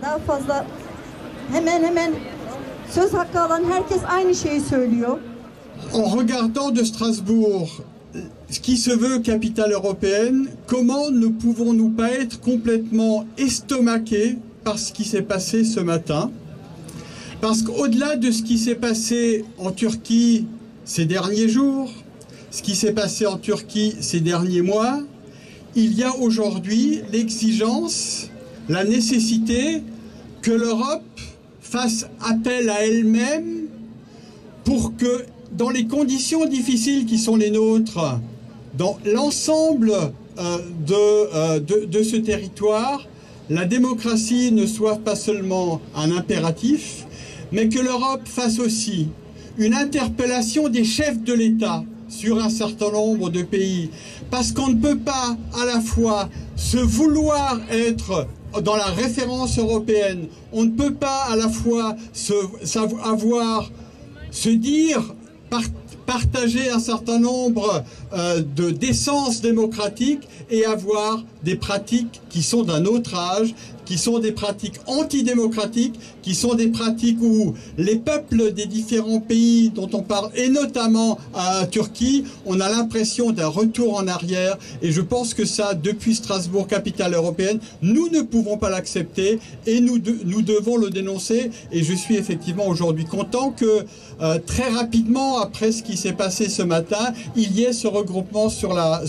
daha fazla hemen söz hakkı alan herkes aynı şeyi söylüyor. En regardant de Strasbourg ce qui se veut capitale européenne, comment ne pouvons-nous pas être complètement estomaqués par ce qui s'est passé ce matin? Parce qu'au-delà de ce qui s'est passé en Turquie ces derniers jours, ce qui s'est passé en Turquie ces derniers mois, il y a aujourd'hui l'exigence, la nécessité que l'Europe fasse appel à elle-même pour que, dans les conditions difficiles qui sont les nôtres, dans l'ensemble de ce territoire, la démocratie ne soit pas seulement un impératif, mais que l'Europe fasse aussi une interpellation des chefs de l'État sur un certain nombre de pays. Parce qu'on ne peut pas à la fois se vouloir être dans la référence européenne, on ne peut pas à la fois se dire partager un certain nombre de d'essence démocratique et avoir des pratiques qui sont d'un autre âge, qui sont des pratiques antidémocratiques, qui sont des pratiques où les peuples des différents pays dont on parle, et notamment à Turquie, on a l'impression d'un retour en arrière. Et je pense que ça, depuis Strasbourg, capitale européenne, nous ne pouvons pas l'accepter et nous devons le dénoncer. Et je suis effectivement aujourd'hui content que très rapidement, après ce qui s'est passé ce matin, il y ait ce regroupement sur la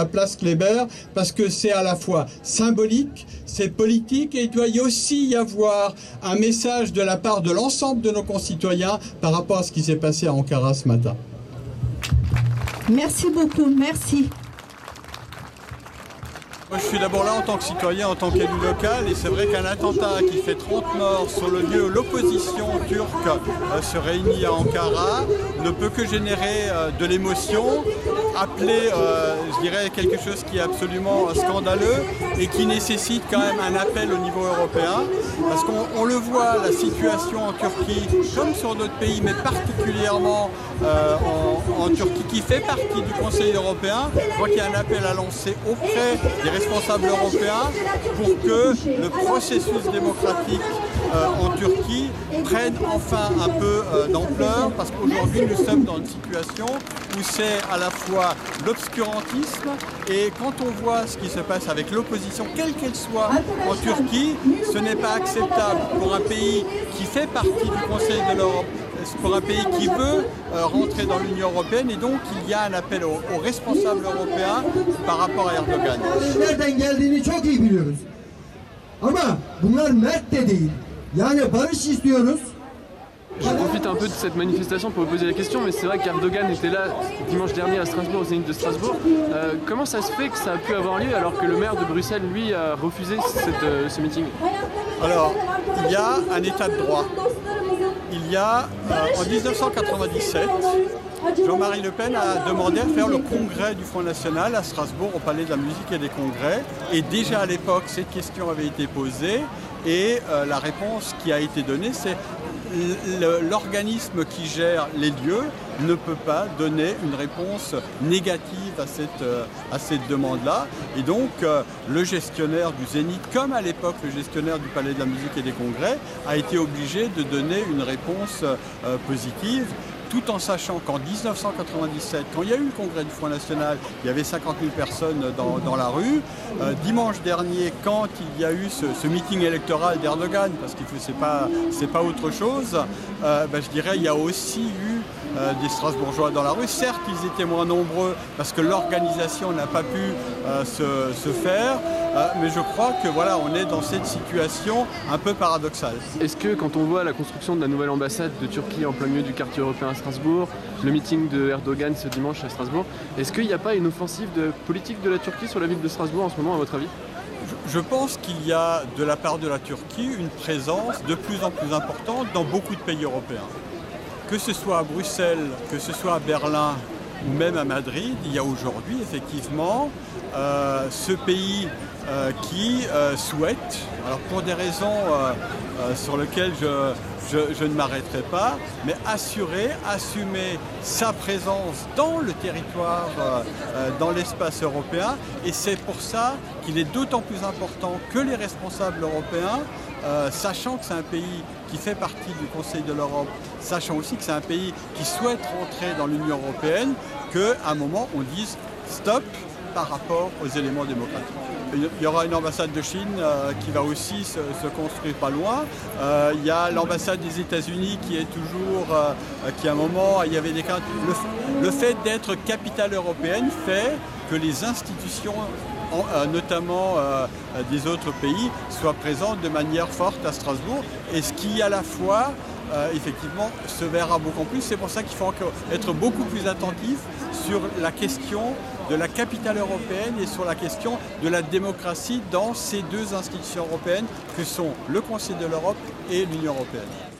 place Kléber, parce que c'est à la fois symbolique, c'est politique, et il doit aussi y avoir un message de la part de l'ensemble de nos concitoyens par rapport à ce qui s'est passé à Ankara ce matin. Merci beaucoup, merci. Moi, je suis d'abord là en tant que citoyen, en tant qu'élu local, et c'est vrai qu'un attentat qui fait 30 morts sur le lieu où l'opposition turque se réunit à Ankara ne peut que générer de l'émotion, appeler, je dirais, quelque chose qui est absolument scandaleux et qui nécessite quand même un appel au niveau européen, parce qu'on le voit, la situation en Turquie, comme sur d'autres pays, mais particulièrement en Turquie, qui fait partie du Conseil européen. Je crois qu'il y a un appel à lancer auprès des responsables européens pour que le processus démocratique en Turquie prenne enfin un peu d'ampleur, parce qu'aujourd'hui nous sommes dans une situation où c'est à la fois l'obscurantisme, et quand on voit ce qui se passe avec l'opposition, quelle qu'elle soit en Turquie, ce n'est pas acceptable pour un pays qui fait partie du Conseil de l'Europe, pour un pays qui veut rentrer dans l'Union européenne, et donc il y a un appel aux responsables européens par rapport à Erdogan. Nereden geldiğini çok iyi biliyoruz. Ama bunlar mert de değil. Yani barış istiyoruz. Je profite un peu de cette manifestation pour vous poser la question, mais c'est vrai qu'Erdogan était là dimanche dernier à Strasbourg, au Zénith de Strasbourg. Comment ça se fait que ça a pu avoir lieu alors que le maire de Bruxelles, lui, a refusé ce meeting? Alors, il y a un état de droit. Il y a, en 1997, Jean-Marie Le Pen a demandé à faire le congrès du Front National à Strasbourg, au Palais de la Musique et des Congrès. Et déjà à l'époque, cette question avait été posée, et la réponse qui a été donnée, c'est l'organisme qui gère les lieux ne peut pas donner une réponse négative à cette demande-là. Et donc, le gestionnaire du Zénith, comme à l'époque le gestionnaire du Palais de la Musique et des Congrès, a été obligé de donner une réponse positive, tout en sachant qu'en 1997, quand il y a eu le congrès du Front National, il y avait 50 000 personnes dans la rue. Dimanche dernier, quand il y a eu ce meeting électoral d'Erdogan, parce que c'est pas autre chose, je dirais il y a aussi eu des Strasbourgeois dans la rue. Certes, ils étaient moins nombreux parce que l'organisation n'a pas pu se faire, mais je crois que voilà, on est dans cette situation un peu paradoxale. Est-ce que quand on voit la construction de la nouvelle ambassade de Turquie en plein milieu du quartier européen à Strasbourg, le meeting de Erdogan ce dimanche à Strasbourg, est-ce qu'il n'y a pas une offensive politique de la Turquie sur la ville de Strasbourg en ce moment, à votre avis? Je pense qu'il y a de la part de la Turquie une présence de plus en plus importante dans beaucoup de pays européens. Que ce soit à Bruxelles, que ce soit à Berlin ou même à Madrid, il y a aujourd'hui effectivement ce pays qui souhaite, alors pour des raisons sur lesquelles je ne m'arrêterai pas, mais assumer sa présence dans le territoire, dans l'espace européen. Et c'est pour ça qu'il est d'autant plus important que les responsables européens sachant que c'est un pays qui fait partie du Conseil de l'Europe, sachant aussi que c'est un pays qui souhaite rentrer dans l'Union européenne, qu'à un moment on dise stop par rapport aux éléments démocratiques. Il y aura une ambassade de Chine qui va aussi se construire pas loin. Il y a l'ambassade des États-Unis qui est toujours, qui à un moment, il y avait des craintes. Le fait d'être capitale européenne fait que les institutions, notamment des autres pays, soient présentes de manière forte à Strasbourg, et ce qui à la fois effectivement se verra beaucoup plus. C'est pour ça qu'il faut encore être beaucoup plus attentif sur la question de la capitale européenne et sur la question de la démocratie dans ces deux institutions européennes que sont le Conseil de l'Europe et l'Union européenne.